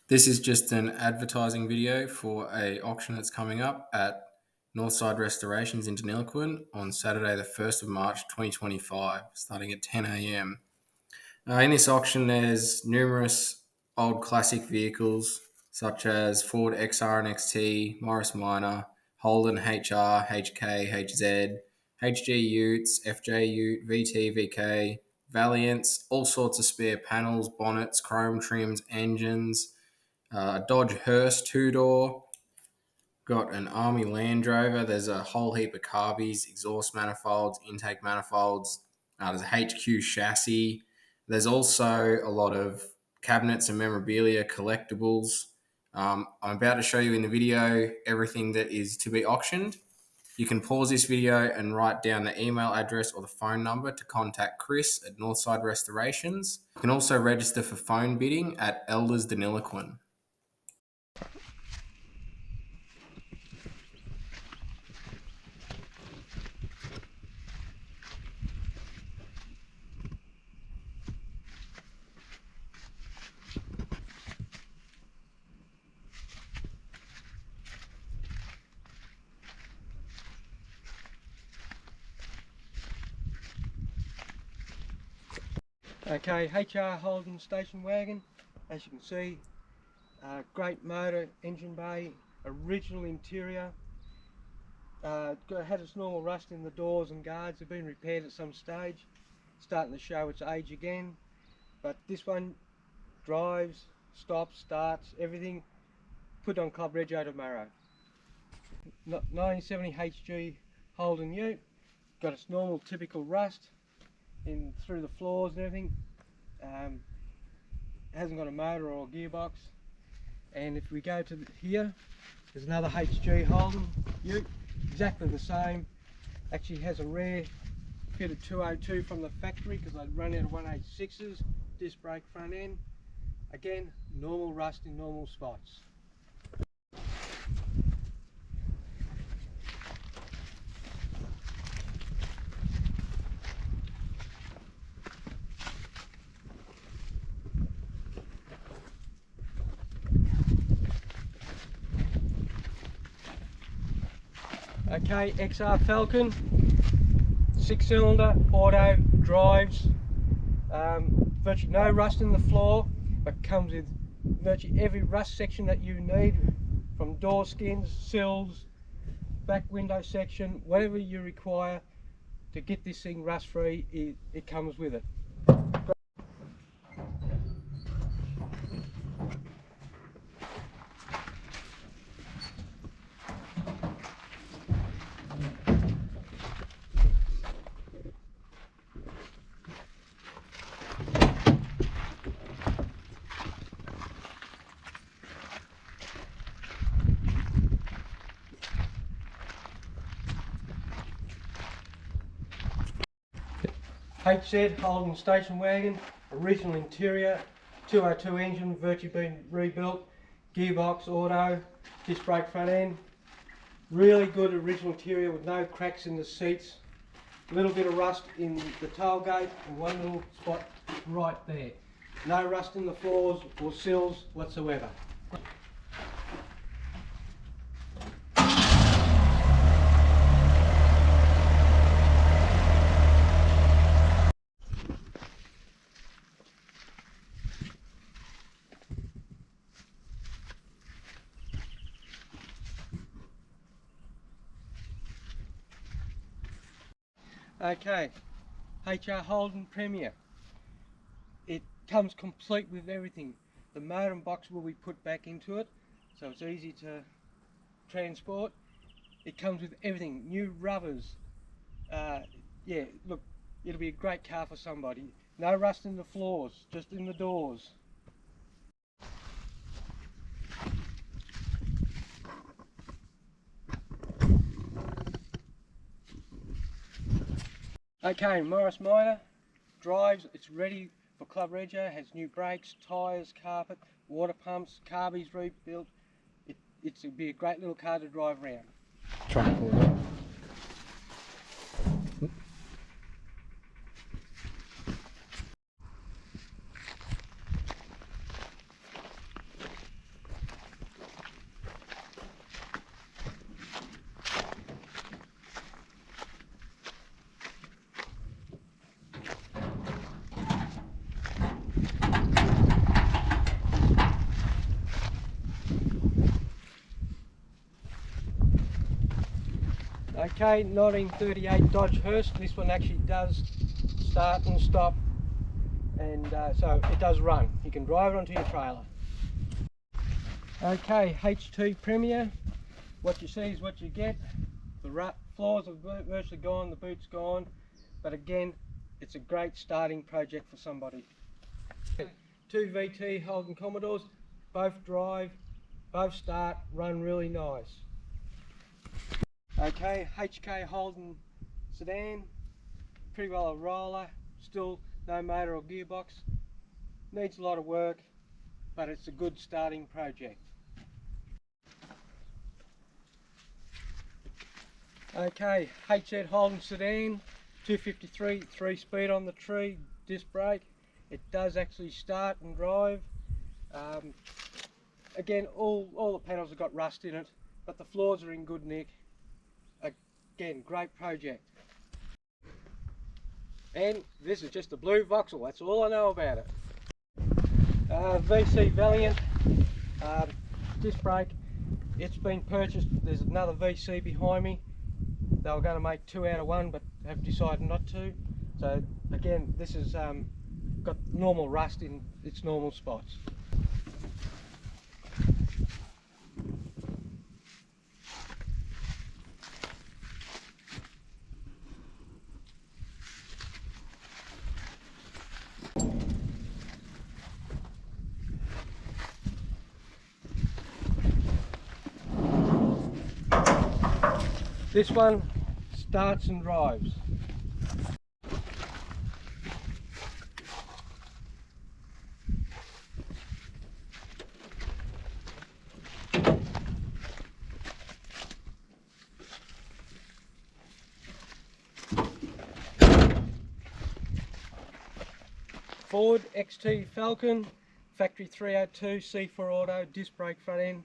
This is just an advertising video for a auction that's coming up at Northside Restorations in Deniliquin on Saturday the 1st of March 2025, starting at 10 a.m. In this auction, there's numerous old classic vehicles such as Ford XR and XT, Morris Minor, Holden HR, HK, HZ, HG Utes, FJ Ute, VT, VK, Valiants, all sorts of spare panels, bonnets, chrome trims, engines, a Dodge Hearse two-door, got an Army Land Rover. There's a whole heap of carbies, exhaust manifolds, intake manifolds. There's a HQ chassis. There's also a lot of cabinets and memorabilia, collectibles. I'm about to show you in the video everything that is to be auctioned. You can pause this video and write down the email address or the phone number to contact Chris at Northside Restorations. You can also register for phone bidding at Elders Deniliquin. Okay, HR Holden station wagon, as you can see, great motor, engine bay, original interior, had its normal rust in the doors and guards. They've been repaired at some stage, starting to show its age again, but this one drives, stops, starts, everything, put on Club Rego tomorrow. 1970 HG Holden Ute, got its normal typical rust in through the floors and everything. Hasn't got a motor or a gearbox. And if we go to here, there's another HG Holden Ute, exactly the same. Actually has a rare fitted 202 from the factory because I'd run out of 186s, disc brake front end. Again, normal rust in normal spots. Okay, XR Falcon, 6-cylinder, auto, drives, virtually no rust in the floor, but comes with virtually every rust section that you need, from door skins, sills, back window section, whatever you require to get this thing rust free, it comes with it. HZ Holden station wagon, original interior, 202 engine, virtually been rebuilt, gearbox, auto, disc brake front end. Really good original interior with no cracks in the seats. A little bit of rust in the tailgate and one little spot right there. No rust in the floors or sills whatsoever. Okay, HR Holden Premier. It comes complete with everything. The motor and box will be put back into it, so it's easy to transport. It comes with everything, new rubbers. Yeah, look, it'll be a great car for somebody. No rust in the floors, just in the doors. Okay, Morris Minor drives, it's ready for Club Rego, has new brakes, tyres, carpet, water pumps, carbies rebuilt. It'll be a great little car to drive around. Try and pull it up. HK 1938 Dodge Hearse. This one actually does start and stop, and so it does run. You can drive it onto your trailer. Okay, HT Premier. What you see is what you get. The floors are virtually gone, the boot's gone, but again, it's a great starting project for somebody. Two VT Holden Commodores, both drive, both start, run really nice. Okay, HK Holden sedan, pretty well a roller, still no motor or gearbox, needs a lot of work, but it's a good starting project. Okay, HZ Holden sedan, 253, 3-speed on the tree, disc brake. It does actually start and drive. Again, all the panels have got rust in it, but the floors are in good nick. Again, great project. And this is just a blue Vauxhall, that's all I know about it. VC Valiant, disc brake, it's been purchased. There's another VC behind me. They were going to make 2 out of 1, but have decided not to. So again, this has got normal rust in its normal spots. This one starts and drives. Ford XT Falcon, factory 302 C4 auto, disc brake front end,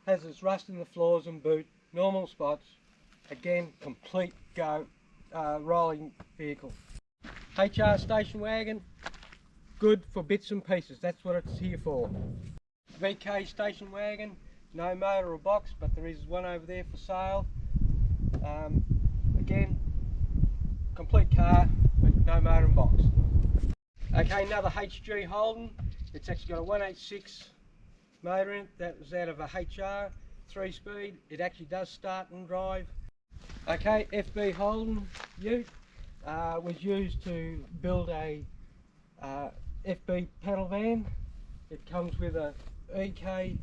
has its rust in the floors and boot, normal spots. Again, complete go rolling vehicle. HR station wagon, good for bits and pieces, that's what it's here for. VK station wagon, no motor or box, but there is one over there for sale. Again, complete car with no motor and box. Okay, another HG Holden, it's actually got a 186 motor in it, that was out of a HR, 3-speed, it actually does start and drive. Okay, FB Holden ute was used to build a FB panel van. It comes with a FB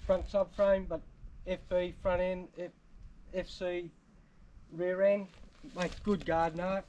front subframe, but FB front end, FC rear end. Makes good garden art.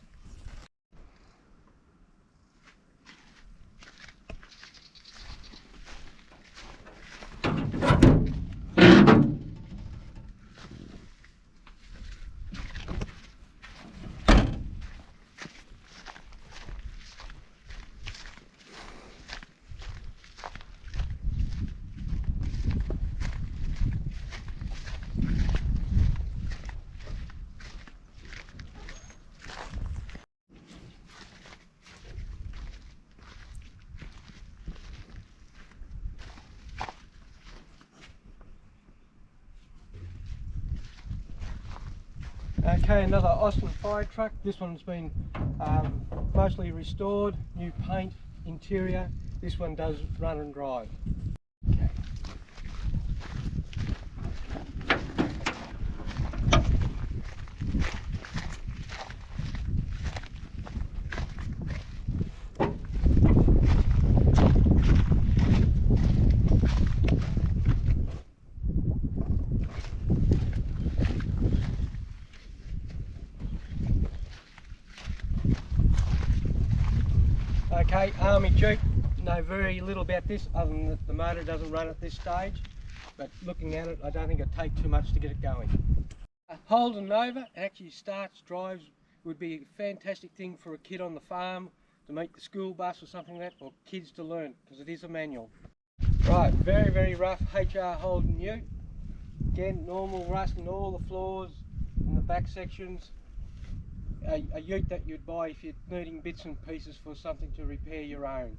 Okay, another Austin firetruck. This one's been mostly restored, new paint, interior. This one does run and drive. Okay. Okay, Army Jeep, know very little about this other than that the motor doesn't run at this stage, but looking at it I don't think it'd take too much to get it going. Holden Nova actually starts, drives, would be a fantastic thing for a kid on the farm to meet the school bus or something like that, or kids to learn, because it is a manual. Right, very rough HR Holden ute. Again, normal rust in all the floors, in the back sections. A ute that you'd buy if you're needing bits and pieces for something to repair your own.